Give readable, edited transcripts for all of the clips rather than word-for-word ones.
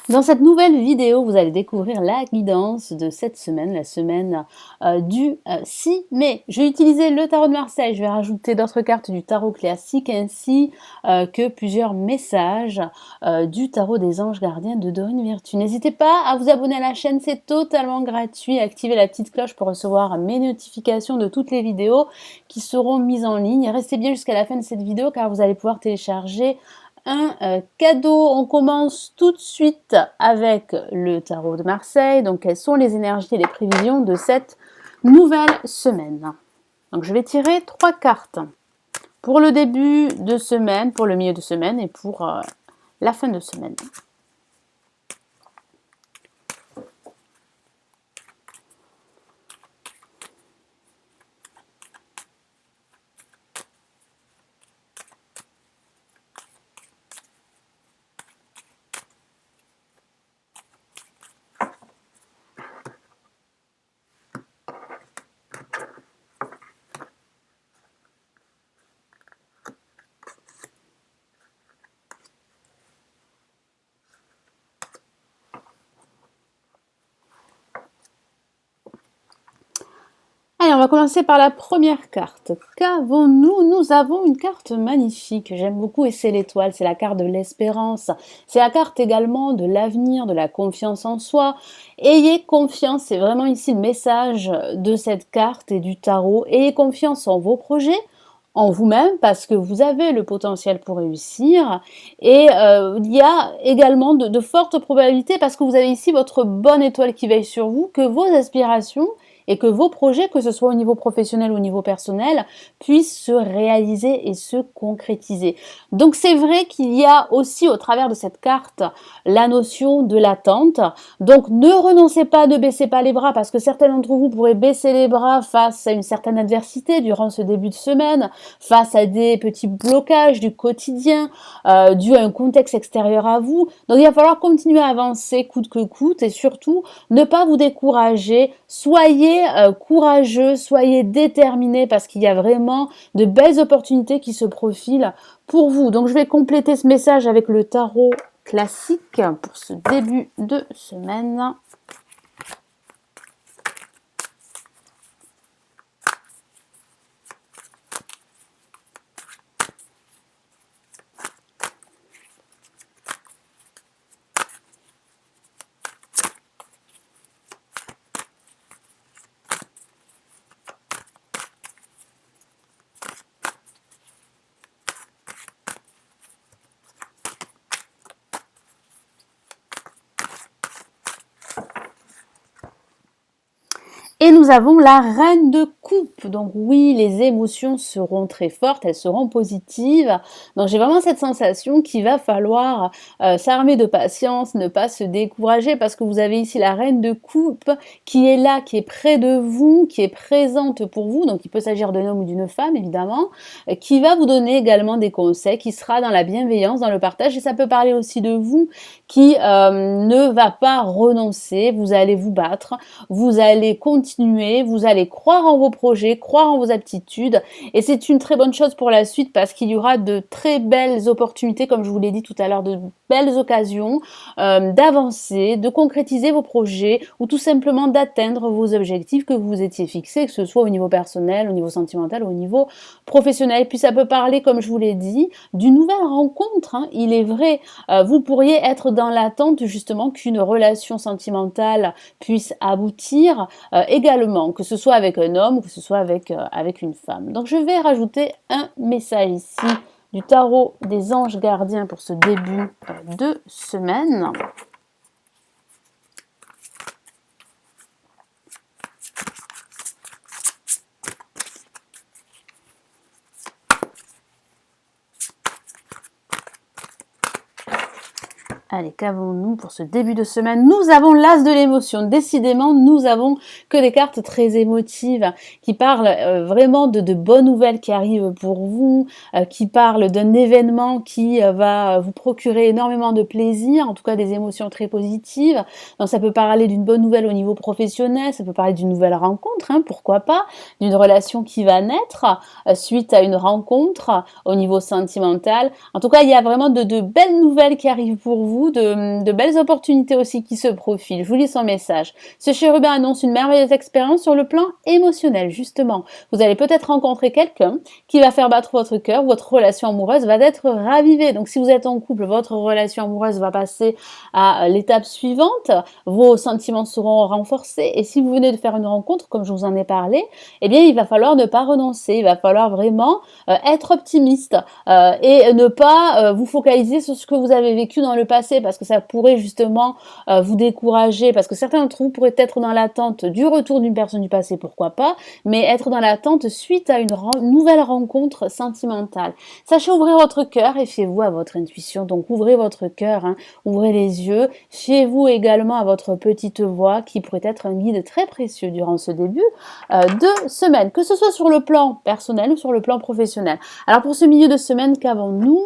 Dans cette nouvelle vidéo, vous allez découvrir la guidance de cette semaine, la semaine du 6 mai. Je vais utiliser le tarot de Marseille, je vais rajouter d'autres cartes du tarot classique ainsi que plusieurs messages du tarot des anges gardiens de Dorine Virtue. N'hésitez pas à vous abonner à la chaîne, c'est totalement gratuit. Activez la petite cloche pour recevoir mes notifications de toutes les vidéos qui seront mises en ligne. Restez bien jusqu'à la fin de cette vidéo car vous allez pouvoir télécharger un cadeau. On commence tout de suite avec le tarot de Marseille. Donc, quelles sont les énergies et les prévisions de cette nouvelle semaine? Donc, je vais tirer 3 cartes pour le début de semaine, pour le milieu de semaine et pour la fin de semaine. Allez, on va commencer par la première carte. Qu'avons-nous? Nous avons une carte magnifique, j'aime beaucoup et c'est l'étoile, c'est la carte de l'espérance. C'est la carte également de l'avenir, de la confiance en soi. Ayez confiance, c'est vraiment ici le message de cette carte et du tarot. Ayez confiance en vos projets, en vous-même parce que vous avez le potentiel pour réussir et il y a également de fortes probabilités parce que vous avez ici votre bonne étoile qui veille sur vous, que vos aspirations et que vos projets, que ce soit au niveau professionnel ou au niveau personnel, puissent se réaliser et se concrétiser. Donc c'est vrai qu'il y a aussi au travers de cette carte la notion de l'attente. Donc ne renoncez pas, ne baissez pas les bras parce que certains d'entre vous pourraient baisser les bras face à une certaine adversité durant ce début de semaine, face à des petits blocages du quotidien dû à un contexte extérieur à vous. Donc il va falloir continuer à avancer coûte que coûte et surtout ne pas vous décourager. Soyez courageux, soyez déterminés parce qu'il y a vraiment de belles opportunités qui se profilent pour vous. Donc je vais compléter ce message avec le tarot classique pour ce début de semaine. Et nous avons la reine de coupe. Donc oui, les émotions seront très fortes, elles seront positives. Donc j'ai vraiment cette sensation qu'il va falloir s'armer de patience, ne pas se décourager parce que vous avez ici la reine de coupe qui est là, qui est près de vous, qui est présente pour vous. Donc il peut s'agir d'un homme ou d'une femme évidemment, qui va vous donner également des conseils, qui sera dans la bienveillance, dans le partage. Et ça peut parler aussi de vous qui ne va pas renoncer, vous allez vous battre, vous allez continuer, vous allez croire en vos projets, croire en vos aptitudes et c'est une très bonne chose pour la suite parce qu'il y aura de très belles opportunités, comme je vous l'ai dit tout à l'heure, de belles occasions d'avancer, de concrétiser vos projets ou tout simplement d'atteindre vos objectifs que vous vous étiez fixés, que ce soit au niveau personnel, au niveau sentimental ou au niveau professionnel. Et puis ça peut parler, comme je vous l'ai dit, d'une nouvelle rencontre. Hein. Il est vrai, vous pourriez être dans l'attente justement qu'une relation sentimentale puisse aboutir également, que ce soit avec un homme ou que ce soit avec une femme. Donc je vais rajouter un message ici du tarot des anges gardiens pour ce début de semaine. Allez, qu'avons-nous pour ce début de semaine? Nous avons l'as de l'émotion. Décidément, nous avons que des cartes très émotives qui parlent vraiment de bonnes nouvelles qui arrivent pour vous, qui parlent d'un événement qui va vous procurer énormément de plaisir, en tout cas des émotions très positives. Donc ça peut parler d'une bonne nouvelle au niveau professionnel, ça peut parler d'une nouvelle rencontre, hein, pourquoi pas, d'une relation qui va naître suite à une rencontre au niveau sentimental. En tout cas, il y a vraiment de belles nouvelles qui arrivent pour vous. vous de belles opportunités aussi qui se profilent. Je vous lis son message. Ce chérubin annonce une merveilleuse expérience sur le plan émotionnel, justement. Vous allez peut-être rencontrer quelqu'un qui va faire battre votre cœur, votre relation amoureuse va être ravivée. Donc si vous êtes en couple, votre relation amoureuse va passer à l'étape suivante, vos sentiments seront renforcés. Et si vous venez de faire une rencontre, comme je vous en ai parlé, eh bien il va falloir ne pas renoncer, il va falloir vraiment être optimiste et ne pas vous focaliser sur ce que vous avez vécu dans le passé, parce que ça pourrait justement vous décourager, parce que certains d'entre vous pourraient être dans l'attente du retour d'une personne du passé, pourquoi pas, mais être dans l'attente suite à une nouvelle rencontre sentimentale. Sachez ouvrir votre cœur et fiez-vous à votre intuition. Donc ouvrez votre cœur, hein, ouvrez les yeux, fiez-vous également à votre petite voix qui pourrait être un guide très précieux durant ce début de semaine, que ce soit sur le plan personnel ou sur le plan professionnel. Alors pour ce milieu de semaine, qu'avons-nous?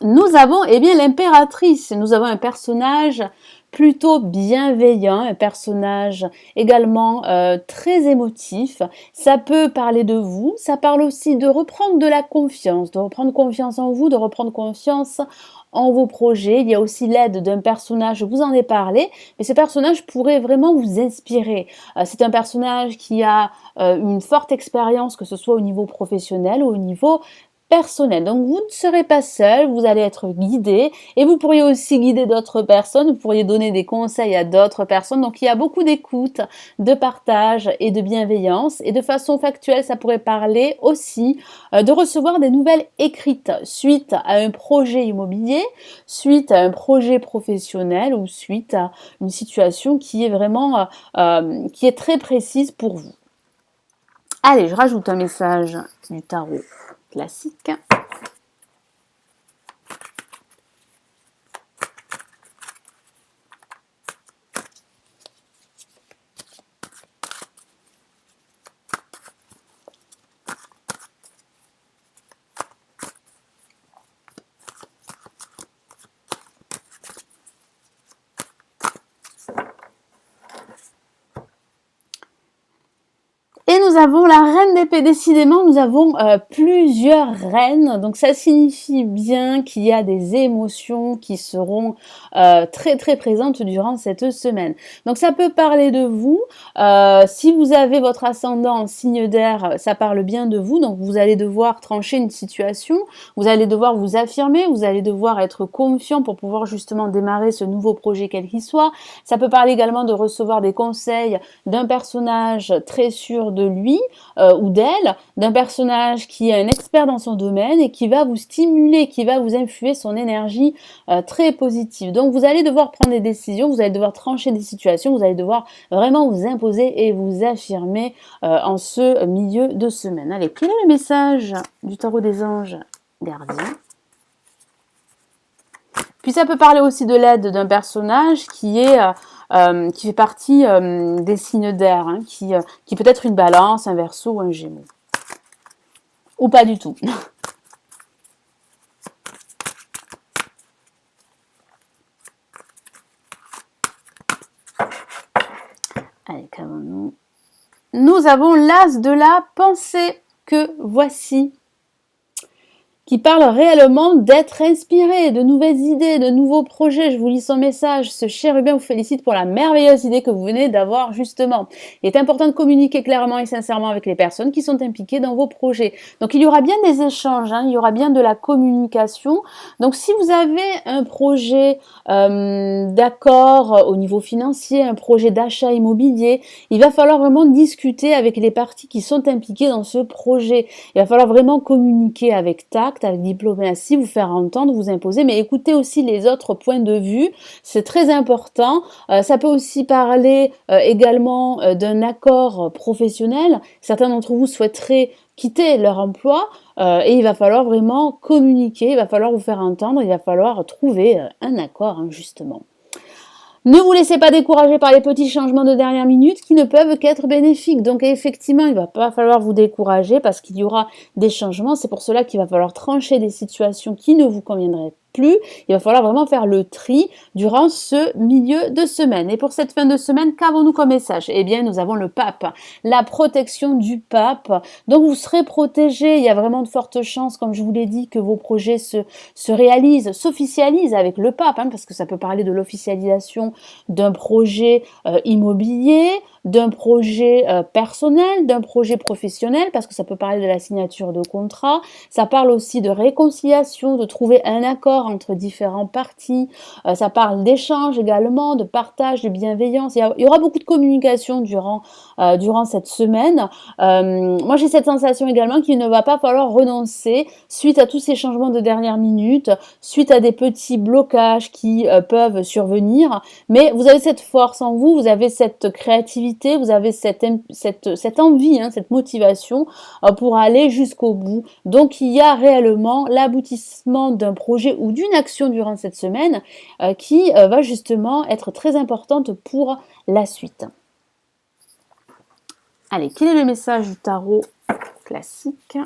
Nous avons l'impératrice, nous avons un personnage plutôt bienveillant, un personnage également très émotif. Ça peut parler de vous, ça parle aussi de reprendre de la confiance, de reprendre confiance en vous, de reprendre confiance en vos projets. Il y a aussi l'aide d'un personnage, je vous en ai parlé, mais ce personnage pourrait vraiment vous inspirer. C'est un personnage qui a une forte expérience, que ce soit au niveau professionnel ou au niveau personnel. Donc vous ne serez pas seul, vous allez être guidé et vous pourriez aussi guider d'autres personnes, vous pourriez donner des conseils à d'autres personnes. Donc il y a beaucoup d'écoute, de partage et de bienveillance, et de façon factuelle, ça pourrait parler aussi de recevoir des nouvelles écrites suite à un projet immobilier, suite à un projet professionnel ou suite à une situation qui est vraiment qui est très précise pour vous. Allez, je rajoute un message du tarot classique. Et nous avons la reine d'épée. Décidément, nous avons plusieurs reines. Donc ça signifie bien qu'il y a des émotions qui seront très très présentes durant cette semaine. Donc ça peut parler de vous. Si vous avez votre ascendant en signe d'air, ça parle bien de vous. Donc vous allez devoir trancher une situation. Vous allez devoir vous affirmer. Vous allez devoir être confiant pour pouvoir justement démarrer ce nouveau projet quel qu'il soit. Ça peut parler également de recevoir des conseils d'un personnage très sûr de lui ou d'elle, d'un personnage qui est un expert dans son domaine et qui va vous stimuler, qui va vous infuser son énergie très positive. Donc vous allez devoir prendre des décisions, vous allez devoir trancher des situations, vous allez devoir vraiment vous imposer et vous affirmer en ce milieu de semaine. Allez, quel est le message du tarot des anges gardiens? Puis ça peut parler aussi de l'aide d'un personnage qui fait partie des signes d'air, hein, qui peut être une balance, un verseau ou un gémeau. Ou pas du tout. Allez, qu'avons-nous? Nous avons l'as de la pensée que voici, qui parle réellement d'être inspiré, de nouvelles idées, de nouveaux projets. Je vous lis son message. Ce chérubin vous félicite pour la merveilleuse idée que vous venez d'avoir justement. Il est important de communiquer clairement et sincèrement avec les personnes qui sont impliquées dans vos projets. Donc il y aura bien des échanges, hein, il y aura bien de la communication. Donc si vous avez un projet d'accord au niveau financier, un projet d'achat immobilier, il va falloir vraiment discuter avec les parties qui sont impliquées dans ce projet. Il va falloir vraiment communiquer avec tact, avec diplomatie, vous faire entendre, vous imposer, mais écoutez aussi les autres points de vue, c'est très important. Ça peut aussi parler également d'un accord professionnel. Certains d'entre vous souhaiteraient quitter leur emploi et il va falloir vraiment communiquer, il va falloir vous faire entendre, il va falloir trouver un accord, hein, justement. Ne vous laissez pas décourager par les petits changements de dernière minute qui ne peuvent qu'être bénéfiques. Donc effectivement, il ne va pas falloir vous décourager parce qu'il y aura des changements. C'est pour cela qu'il va falloir trancher des situations qui ne vous conviendraient plus. Il va falloir vraiment faire le tri durant ce milieu de semaine. Et pour cette fin de semaine, qu'avons-nous comme message? Eh bien, nous avons le pape, la protection du pape. Donc, vous serez protégé. Il y a vraiment de fortes chances, comme je vous l'ai dit, que vos projets se réalisent, s'officialisent avec le pape, parce que ça peut parler de l'officialisation d'un projet immobilier, d'un projet personnel, d'un projet professionnel, parce que ça peut parler de la signature de contrat. Ça parle aussi de réconciliation, de trouver un accord entre différentes parties. Ça parle d'échange également, de partage, de bienveillance. Il y aura beaucoup de communication durant cette semaine. Moi, j'ai cette sensation également qu'il ne va pas falloir renoncer suite à tous ces changements de dernière minute, suite à des petits blocages qui peuvent survenir. Mais vous avez cette force en vous, vous avez cette créativité, vous avez cette envie, cette motivation pour aller jusqu'au bout. Donc, il y a réellement l'aboutissement d'un projet ou d'une action durant cette semaine qui va justement être très importante pour la suite. Allez, quel est le message du tarot classique ?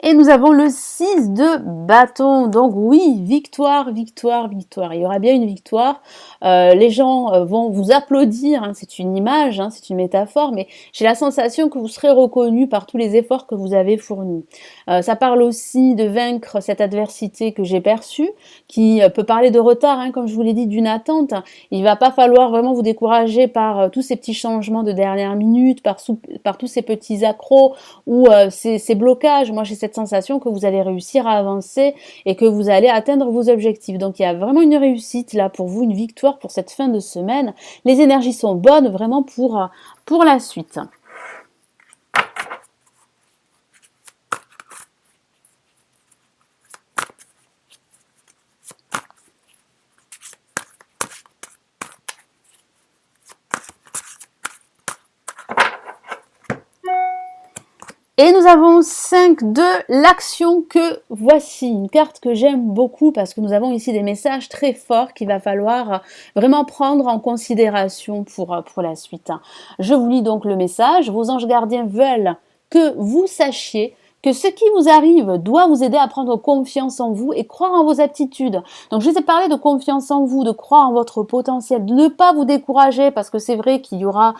Et nous avons le 6 de bâton. Donc oui, victoire, victoire, victoire. Il y aura bien une victoire. Les gens vont vous applaudir. C'est une image, c'est une métaphore, mais j'ai la sensation que vous serez reconnu par tous les efforts que vous avez fournis. Ça parle aussi de vaincre cette adversité que j'ai perçue, qui peut parler de retard, comme je vous l'ai dit, d'une attente. Il va pas falloir vraiment vous décourager par tous ces petits changements de dernière minute, par tous ces petits accros ou ces blocages. Moi, j'ai cette sensation que vous allez réussir à avancer et que vous allez atteindre vos objectifs. Donc, il y a vraiment une réussite là pour vous, une victoire pour cette fin de semaine. Les énergies sont bonnes vraiment pour la suite. Et nous avons 5 de l'action que voici, une carte que j'aime beaucoup parce que nous avons ici des messages très forts qu'il va falloir vraiment prendre en considération pour la suite. Je vous lis donc le message. Vos anges gardiens veulent que vous sachiez que ce qui vous arrive doit vous aider à prendre confiance en vous et croire en vos aptitudes. Donc, je vous ai parlé de confiance en vous, de croire en votre potentiel, de ne pas vous décourager parce que c'est vrai qu'il y aura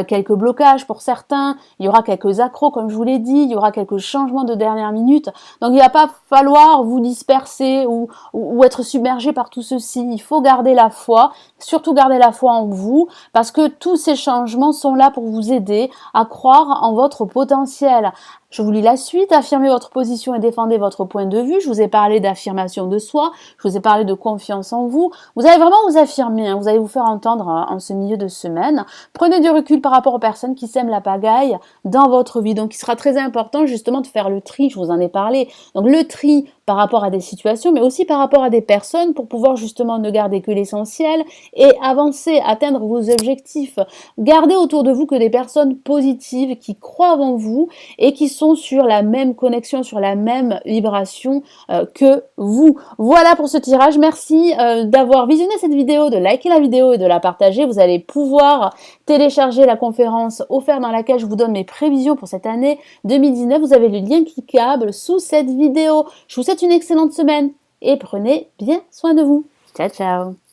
quelques blocages pour certains, il y aura quelques accros, comme je vous l'ai dit, il y aura quelques changements de dernière minute. Donc, il ne va pas falloir vous disperser ou être submergé par tout ceci. Il faut garder la foi, surtout garder la foi en vous parce que tous ces changements sont là pour vous aider à croire en votre potentiel. Je vous lis la suite. Affirmez votre position et défendez votre point de vue. Je vous ai parlé d'affirmation de soi. Je vous ai parlé de confiance en vous. Vous allez vraiment vous affirmer. Vous allez vous faire entendre en ce milieu de semaine. Prenez du recul par rapport aux personnes qui sèment la pagaille dans votre vie. Donc, il sera très important justement de faire le tri. Je vous en ai parlé. Donc, le tri par rapport à des situations, mais aussi par rapport à des personnes pour pouvoir justement ne garder que l'essentiel et avancer, atteindre vos objectifs. Gardez autour de vous que des personnes positives qui croient en vous et qui sont sur la même connexion, sur la même vibration que vous. Voilà pour ce tirage. Merci d'avoir visionné cette vidéo, de liker la vidéo et de la partager. Vous allez pouvoir télécharger la conférence offerte dans laquelle je vous donne mes prévisions pour cette année 2019. Vous avez le lien cliquable sous cette vidéo. Je vous souhaite une excellente semaine et prenez bien soin de vous. Ciao, ciao!